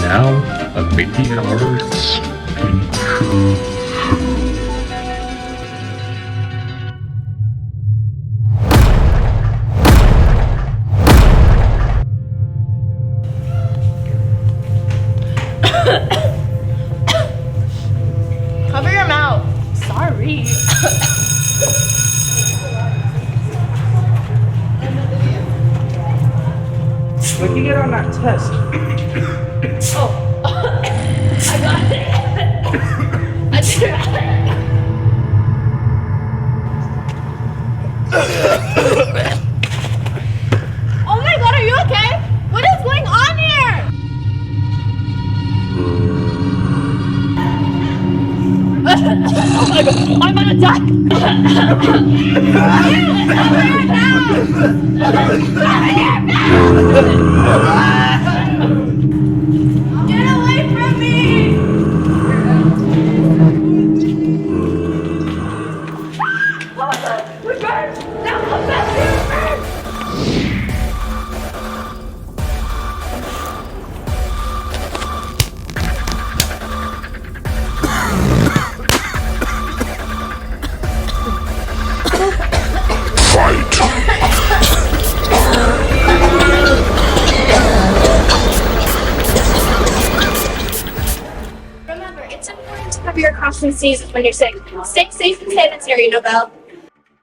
now a Mickey Hearts feature. Cover your mouth. Sorry. What did you get on that test? Oh, I got it. I tried. Oh my god, are you okay? What is going on here? Oh my god, I'm gonna die. Get away from me! Oh my god, we burned! Now come back here! Remember, it's important to cover your coughs and sneezes when you're sick. Stay safe and sanitary, Nobel.